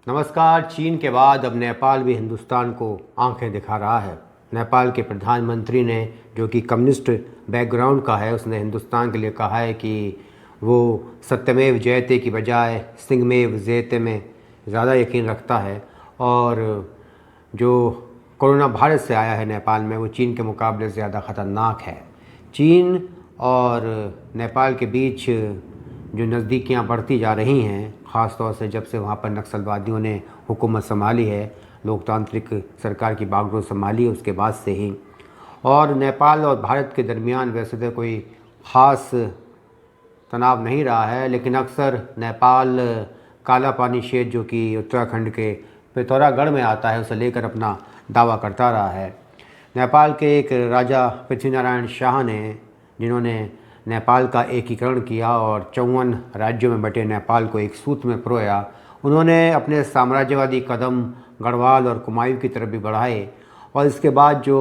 नमस्कार। चीन के बाद अब नेपाल भी हिंदुस्तान को आंखें दिखा रहा है। नेपाल के प्रधानमंत्री ने, जो कि कम्युनिस्ट बैकग्राउंड का है, उसने हिंदुस्तान के लिए कहा है कि वो सत्यमेव जयते की बजाय सिंहमेव जयते में ज़्यादा यकीन रखता है। और जो कोरोना वायरस से आया है नेपाल में, वो चीन के मुकाबले ज़्यादा ख़तरनाक है। चीन और नेपाल के बीच जो नज़दीकियाँ बढ़ती जा रही हैं, ख़ास तौर से जब से वहाँ पर नक्सलवादियों ने हुकूमत संभाली है, लोकतांत्रिक सरकार की बागडोर संभाली है, उसके बाद से ही। और नेपाल और भारत के दरमियान वैसे तो कोई ख़ास तनाव नहीं रहा है, लेकिन अक्सर नेपाल काला पानी क्षेत्र, जो कि उत्तराखंड के पिथौरागढ़ में आता है, उसे लेकर अपना दावा करता रहा है। नेपाल के एक राजा पृथ्वीनारायण शाह ने, जिन्होंने नेपाल का एकीकरण किया और 54 राज्यों में बटे नेपाल को एक सूत्र में पिरोया, उन्होंने अपने साम्राज्यवादी कदम गढ़वाल और कुमायूं की तरफ भी बढ़ाए। और इसके बाद जो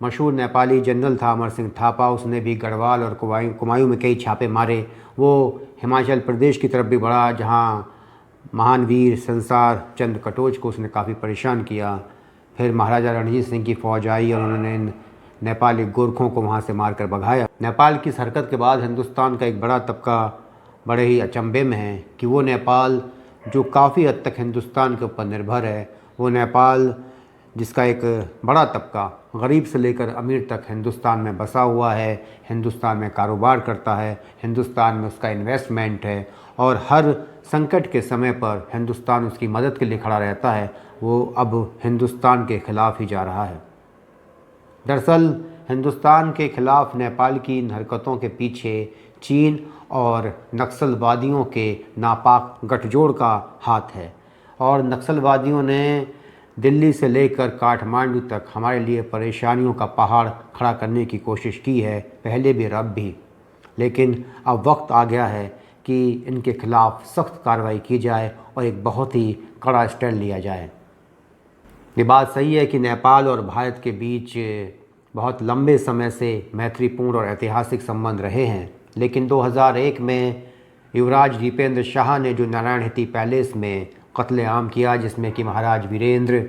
मशहूर नेपाली जनरल था अमर सिंह थापा, उसने भी गढ़वाल और कुमायूं में कई छापे मारे। वो हिमाचल प्रदेश की तरफ भी बढ़ा, जहाँ महान वीर संसार चंद कटोच को उसने काफ़ी परेशान किया। फिर महाराजा रणजीत सिंह की फ़ौज आई और उन्होंने नेपाली गोरखों को वहाँ से मारकर भगाया। नेपाल की इस हरकत के बाद हिंदुस्तान का एक बड़ा तबका बड़े ही अचंभे में है कि वो नेपाल जो काफ़ी हद तक हिंदुस्तान के ऊपर निर्भर है, वो नेपाल जिसका एक बड़ा तबका गरीब से लेकर अमीर तक हिंदुस्तान में बसा हुआ है, हिंदुस्तान में कारोबार करता है, हिंदुस्तान में उसका इन्वेस्टमेंट है और हर संकट के समय पर हिंदुस्तान उसकी मदद के लिए खड़ा रहता है, वो अब हिंदुस्तान के ख़िलाफ़ ही जा रहा है। दरअसल हिंदुस्तान के ख़िलाफ़ नेपाल की इन हरकतों के पीछे चीन और नक्सलवादियों के नापाक गठजोड़ का हाथ है। और नक्सलवादियों ने दिल्ली से लेकर काठमांडू तक हमारे लिए परेशानियों का पहाड़ खड़ा करने की कोशिश की है, पहले भी और अब भी। लेकिन अब वक्त आ गया है कि इनके ख़िलाफ़ सख्त कार्रवाई की जाए और एक बहुत ही कड़ा स्टैंड लिया जाए। ये बात सही है कि नेपाल और भारत के बीच बहुत लंबे समय से मैत्रीपूर्ण और ऐतिहासिक संबंध रहे हैं, लेकिन 2001 में युवराज दीपेंद्र शाह ने जो नारायणहिटी पैलेस में कत्लेआम किया, जिसमें कि महाराज वीरेंद्र,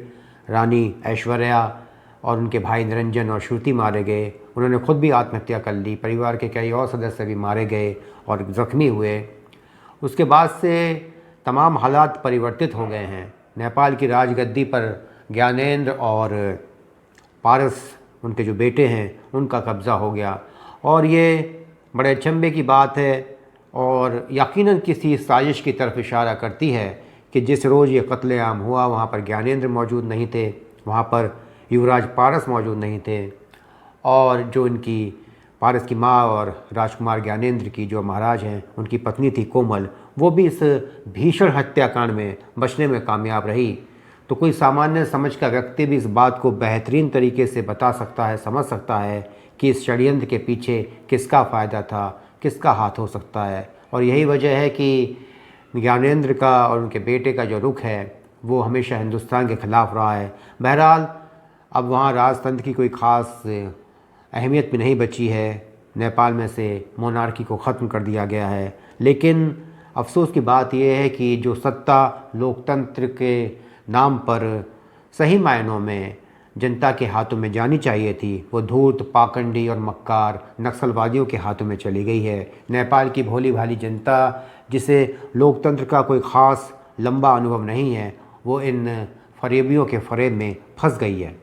रानी ऐश्वर्या और उनके भाई निरंजन और श्रुति मारे गए। उन्होंने खुद भी आत्महत्या कर ली, परिवार के कई और सदस्य भी मारे गए और ज़ख्मी हुए। उसके बाद से तमाम हालात परिवर्तित हो गए हैं। नेपाल की राजगद्दी पर ज्ञानेंद्र और पारस, उनके जो बेटे हैं, उनका कब्ज़ा हो गया और ये बड़े अचंभे की बात है और यकीनन किसी साजिश की तरफ इशारा करती है कि जिस रोज़ ये कत्लेआम हुआ, वहाँ पर ज्ञानेंद्र मौजूद नहीं थे, वहाँ पर युवराज पारस मौजूद नहीं थे और जो इनकी पारस की माँ और राजकुमार ज्ञानेंद्र की जो महाराज हैं, उनकी पत्नी थी कोमल, वो भी इस भीषण हत्याकांड में बचने में कामयाब रही। तो कोई सामान्य समझ का व्यक्ति भी इस बात को बेहतरीन तरीके से बता सकता है, समझ सकता है कि इस षड्यंत्र के पीछे किसका फ़ायदा था, किसका हाथ हो सकता है। और यही वजह है कि ज्ञानेंद्र का और उनके बेटे का जो रुख है, वो हमेशा हिंदुस्तान के ख़िलाफ़ रहा है। बहरहाल अब वहाँ राजतंत्र की कोई ख़ास अहमियत भी नहीं बची है। नेपाल में से मोनार्की को ख़त्म कर दिया गया है। लेकिन अफसोस की बात यह है कि जो सत्ता लोकतंत्र के नाम पर सही मायनों में जनता के हाथों में जानी चाहिए थी, वो धूर्त, पाखंडी और मक्कार नक्सलवादियों के हाथों में चली गई है। नेपाल की भोली भाली जनता, जिसे लोकतंत्र का कोई ख़ास लंबा अनुभव नहीं है, वो इन फरेबियों के फरेब में फंस गई है।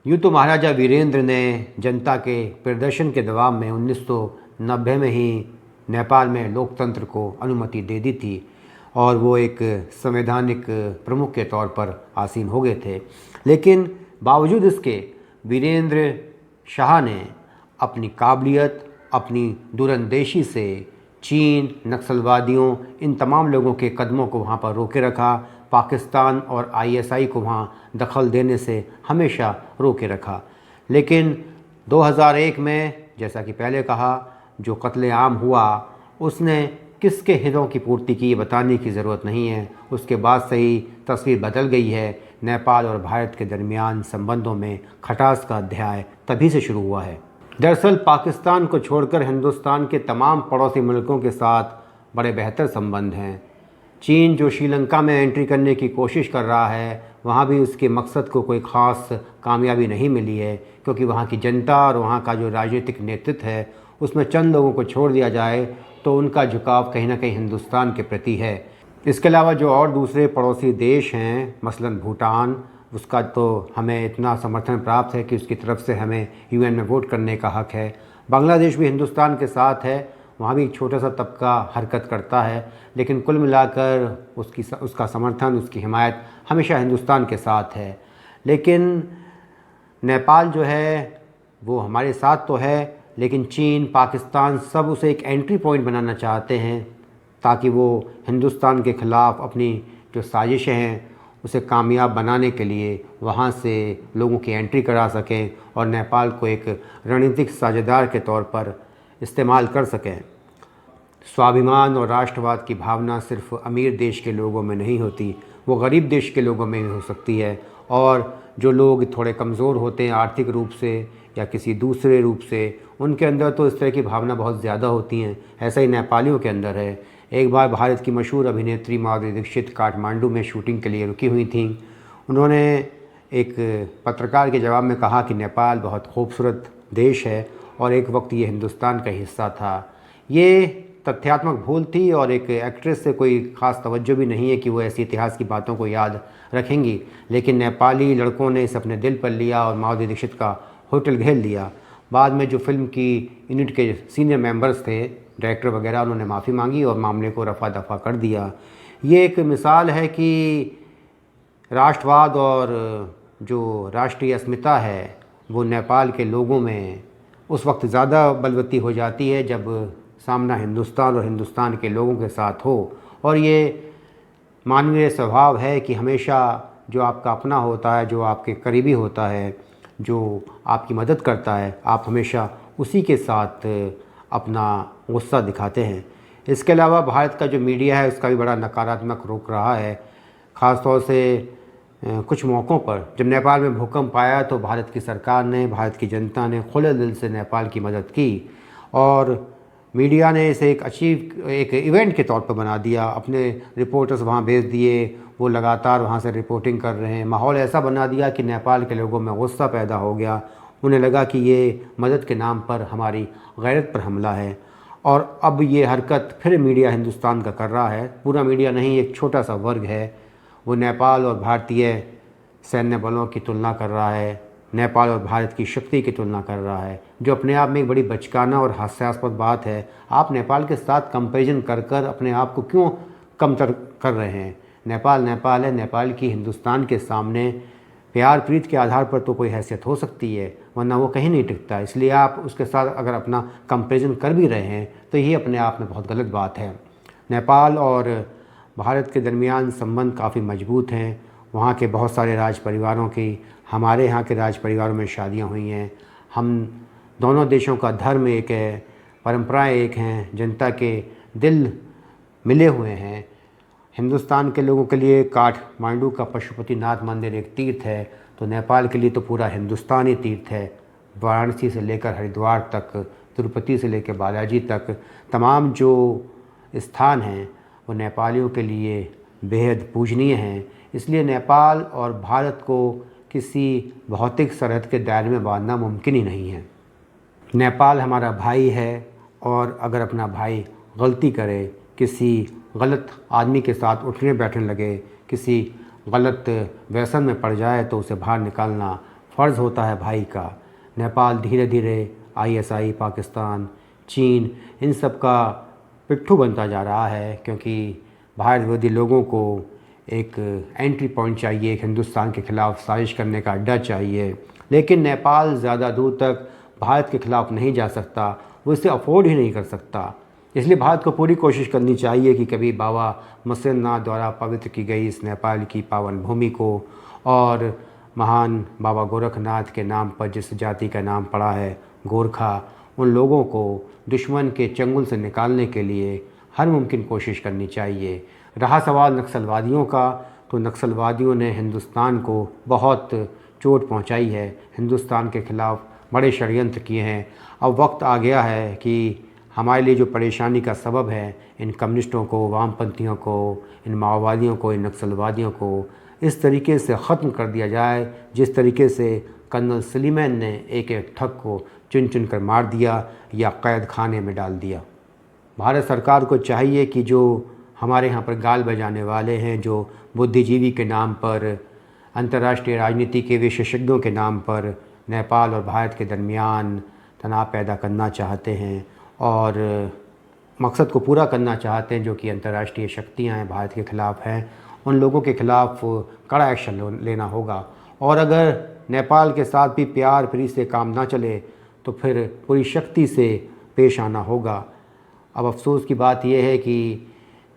यूँ तो महाराजा वीरेंद्र ने जनता के प्रदर्शन के दबाव में 1990 में ही नेपाल में लोकतंत्र को अनुमति दे दी थी और वो एक संवैधानिक प्रमुख के तौर पर आसीन हो गए थे। लेकिन बावजूद इसके वीरेंद्र शाह ने अपनी काबिलियत, अपनी दूरंदेशी से चीन, नक्सलवादियों, इन तमाम लोगों के कदमों को वहाँ पर रोके रखा। पाकिस्तान और आईएसआई को वहाँ दखल देने से हमेशा रोके रखा। लेकिन 2001 में, जैसा कि पहले कहा, जो कत्लेआम हुआ, उसने किसके हितों की पूर्ति की, ये बताने की ज़रूरत नहीं है। उसके बाद से ही तस्वीर बदल गई है। नेपाल और भारत के दरमियान संबंधों में खटास का अध्याय तभी से शुरू हुआ है। दरअसल पाकिस्तान को छोड़कर हिंदुस्तान के तमाम पड़ोसी मुल्कों के साथ बड़े बेहतर संबंध हैं। चीन जो श्रीलंका में एंट्री करने की कोशिश कर रहा है, वहाँ भी उसके मकसद को कोई ख़ास कामयाबी नहीं मिली है, क्योंकि वहाँ की जनता और वहाँ का जो राजनीतिक नेतृत्व है उसमें चंद लोगों को छोड़ दिया जाए तो उनका झुकाव कहीं ना कहीं हिंदुस्तान के प्रति है। इसके अलावा जो और दूसरे पड़ोसी देश हैं, मसलन भूटान, उसका तो हमें इतना समर्थन प्राप्त है कि उसकी तरफ से हमें यूएन में वोट करने का हक़ है। बांग्लादेश भी हिंदुस्तान के साथ है, वहाँ भी एक छोटा सा तबका हरकत करता है, लेकिन कुल मिलाकर उसका समर्थन, उसकी हिमायत हमेशा हिंदुस्तान के साथ है। लेकिन नेपाल जो है वो हमारे साथ तो है, लेकिन चीन, पाकिस्तान सब उसे एक एंट्री पॉइंट बनाना चाहते हैं ताकि वो हिंदुस्तान के ख़िलाफ़ अपनी जो साजिशें हैं उसे कामयाब बनाने के लिए वहाँ से लोगों की एंट्री करा सकें और नेपाल को एक रणनीतिक साझेदार के तौर पर इस्तेमाल कर सकें। स्वाभिमान और राष्ट्रवाद की भावना सिर्फ अमीर देश के लोगों में नहीं होती, वो गरीब देश के लोगों में भी हो सकती है। और जो लोग थोड़े कमज़ोर होते हैं आर्थिक रूप से या किसी दूसरे रूप से, उनके अंदर तो इस तरह की भावना बहुत ज़्यादा होती हैं। ऐसा ही नेपालियों के अंदर है। एक बार भारत की मशहूर अभिनेत्री माधुरी दीक्षित काठमांडू में शूटिंग के लिए रुकी हुई थीं। उन्होंने एक पत्रकार के जवाब में कहा कि नेपाल बहुत खूबसूरत देश है और एक वक्त ये हिंदुस्तान का हिस्सा था। ये तथ्यात्मक भूल थी और एक एक्ट्रेस से कोई ख़ास तवज्जो भी नहीं है कि वो ऐसी इतिहास की बातों को याद रखेंगी, लेकिन नेपाली लड़कों ने इसे अपने दिल पर लिया और माधुरी दीक्षित का होटल घेर लिया। बाद में जो फिल्म की यूनिट के सीनियर मेंबर्स थे, डायरेक्टर वगैरह, उन्होंने माफ़ी मांगी और मामले को रफ़ा दफ़ा कर दिया। ये एक मिसाल है कि राष्ट्रवाद और जो राष्ट्रीय अस्मिता है वो नेपाल के लोगों में उस वक्त ज़्यादा बलवती हो जाती है जब सामना हिंदुस्तान और हिंदुस्तान के लोगों के साथ हो। और ये मानवीय स्वभाव है कि हमेशा जो आपका अपना होता है, जो आपके करीबी होता है, जो आपकी मदद करता है, आप हमेशा उसी के साथ अपना गुस्सा दिखाते हैं। इसके अलावा भारत का जो मीडिया है उसका भी बड़ा नकारात्मक रुख रहा है। ख़ास तौर से कुछ मौक़ों पर जब नेपाल में भूकंप आया तो भारत की सरकार ने, भारत की जनता ने खुले दिल से नेपाल की मदद की और मीडिया ने इसे एक इवेंट के तौर पर बना दिया। अपने रिपोर्टर्स वहाँ भेज दिए, वो लगातार वहाँ से रिपोर्टिंग कर रहे हैं। माहौल ऐसा बना दिया कि नेपाल के लोगों में गुस्सा पैदा हो गया। उन्हें लगा कि ये मदद के नाम पर हमारी गैरत पर हमला है और अब ये हरकत फिर मीडिया हिंदुस्तान का कर रहा है। पूरा मीडिया नहीं, एक छोटा सा वर्ग है, वो नेपाल और भारतीय सैन्य बलों की तुलना कर रहा है, नेपाल और भारत की शक्ति की तुलना कर रहा है, जो अपने आप में एक बड़ी बचकाना और हास्यास्पद बात है। आप नेपाल के साथ कंपैरिजन कर कर अपने आप को क्यों कमतर कर रहे हैं? नेपाल नेपाल है, नेपाल की हिंदुस्तान के सामने प्यार प्रीत के आधार पर तो कोई हैसियत हो सकती है, वरना वो कहीं नहीं टिकता। इसलिए आप उसके साथ अगर अपना कंपैरिजन कर भी रहे हैं तो ये अपने आप में बहुत गलत बात है। नेपाल और भारत के दरमियान संबंध काफ़ी मजबूत हैं। वहाँ के बहुत सारे राज परिवारों की हमारे यहाँ के राज परिवारों में शादियाँ हुई हैं। हम दोनों देशों का धर्म एक है, परंपराएं एक हैं, जनता के दिल मिले हुए हैं। हिंदुस्तान के लोगों के लिए काठमांडू का पशुपतिनाथ मंदिर एक तीर्थ है, तो नेपाल के लिए तो पूरा हिंदुस्तान ही तीर्थ है। वाराणसी से लेकर हरिद्वार तक, तिरुपति से लेकर बालाजी तक, तमाम जो स्थान हैं वो नेपालियों के लिए बेहद पूजनीय हैं। इसलिए नेपाल और भारत को किसी भौतिक सरहद के दायरे में बांधना मुमकिन ही नहीं है। नेपाल हमारा भाई है और अगर अपना भाई गलती करे, किसी गलत आदमी के साथ उठने बैठने लगे, किसी गलत व्यसन में पड़ जाए तो उसे बाहर निकालना फ़र्ज़ होता है भाई का। नेपाल धीरे धीरे ISI, पाकिस्तान, चीन, इन सब का पिट्ठू बनता जा रहा है, क्योंकि भारत विरोधी लोगों को एक एंट्री पॉइंट चाहिए, एक हिंदुस्तान के ख़िलाफ़ साजिश करने का अड्डा चाहिए। लेकिन नेपाल ज़्यादा दूर तक भारत के ख़िलाफ़ नहीं जा सकता, वो इसे अफोर्ड ही नहीं कर सकता। इसलिए भारत को पूरी कोशिश करनी चाहिए कि कभी बाबा मत्स्यनाथ द्वारा पवित्र की गई इस नेपाल की पावन भूमि को और महान बाबा गोरखनाथ के नाम पर जिस जाति का नाम पड़ा है गोरखा, उन लोगों को दुश्मन के चंगुल से निकालने के लिए हर मुमकिन कोशिश करनी चाहिए। रहा सवाल नक्सलवादियों का, तो नक्सलवादियों ने हिंदुस्तान को बहुत चोट पहुंचाई है, हिंदुस्तान के ख़िलाफ़ बड़े षड्यंत्र किए हैं। अब वक्त आ गया है कि हमारे लिए जो परेशानी का सबब है, इन कम्युनिस्टों को, वामपंथियों को, इन माओवादियों को, इन नक्सलवादियों को इस तरीके से ख़त्म कर दिया जाए जिस तरीके से कर्नल सुलेमान ने एक एक ठग को चुन चुन कर मार दिया या कैद खाने में डाल दिया। भारत सरकार को चाहिए कि जो हमारे यहाँ पर गाल बजाने वाले हैं, जो बुद्धिजीवी के नाम पर, अंतर्राष्ट्रीय राजनीति के विशेषज्ञों के नाम पर नेपाल और भारत के दरमियान तनाव पैदा करना चाहते हैं और मकसद को पूरा करना चाहते हैं, जो कि अंतर्राष्ट्रीय शक्तियाँ हैं भारत के ख़िलाफ़ हैं, उन लोगों के ख़िलाफ़ कड़ा एक्शन लेना होगा। और अगर नेपाल के साथ भी प्यार प्रीति से काम ना चले तो फिर पूरी शक्ति से पेश आना होगा। अब अफसोस की बात यह है कि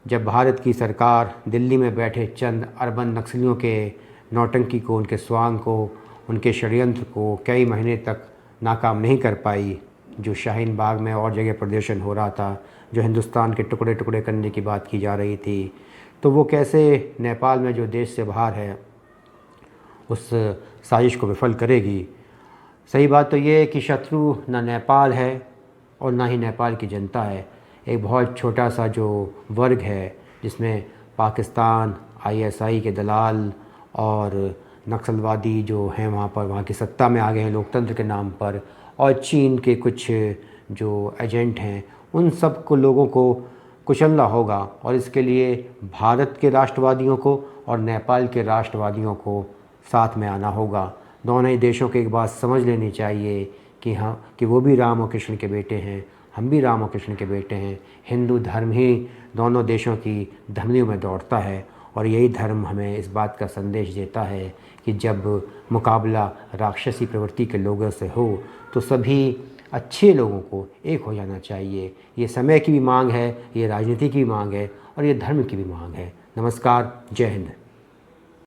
जब भारत की सरकार दिल्ली में बैठे चंद अरबन नक्सलियों के नौटंकी को, उनके स्वांग को, उनके षड्यंत्र को कई महीने तक नाकाम नहीं कर पाई, जो शाहीन बाग में और जगह प्रदर्शन हो रहा था, जो हिंदुस्तान के टुकड़े टुकड़े करने की बात की जा रही थी, तो वो कैसे नेपाल में जो देश से बाहर है उस साजिश को विफल करेगी। सही बात तो ये है कि शत्रु ना नेपाल है और ना ही नेपाल की जनता है। एक बहुत छोटा सा जो वर्ग है जिसमें पाकिस्तान, आईएसआई के दलाल और नक्सलवादी जो हैं वहाँ की सत्ता में आ गए हैं लोकतंत्र के नाम पर, और चीन के कुछ जो एजेंट हैं, उन सब को लोगों को कुचलना होगा। और इसके लिए भारत के राष्ट्रवादियों को और नेपाल के राष्ट्रवादियों को साथ में आना होगा। दोनों ही देशों को एक बात समझ लेनी चाहिए कि वो भी राम और कृष्ण के बेटे हैं, हम भी राम और कृष्ण के बेटे हैं। हिंदू धर्म ही दोनों देशों की धमनियों में दौड़ता है और यही धर्म हमें इस बात का संदेश देता है कि जब मुकाबला राक्षसी प्रवृत्ति के लोगों से हो तो सभी अच्छे लोगों को एक हो जाना चाहिए। ये समय की भी मांग है, ये राजनीति की भी मांग है और ये धर्म की भी मांग है। नमस्कार, जय हिंद।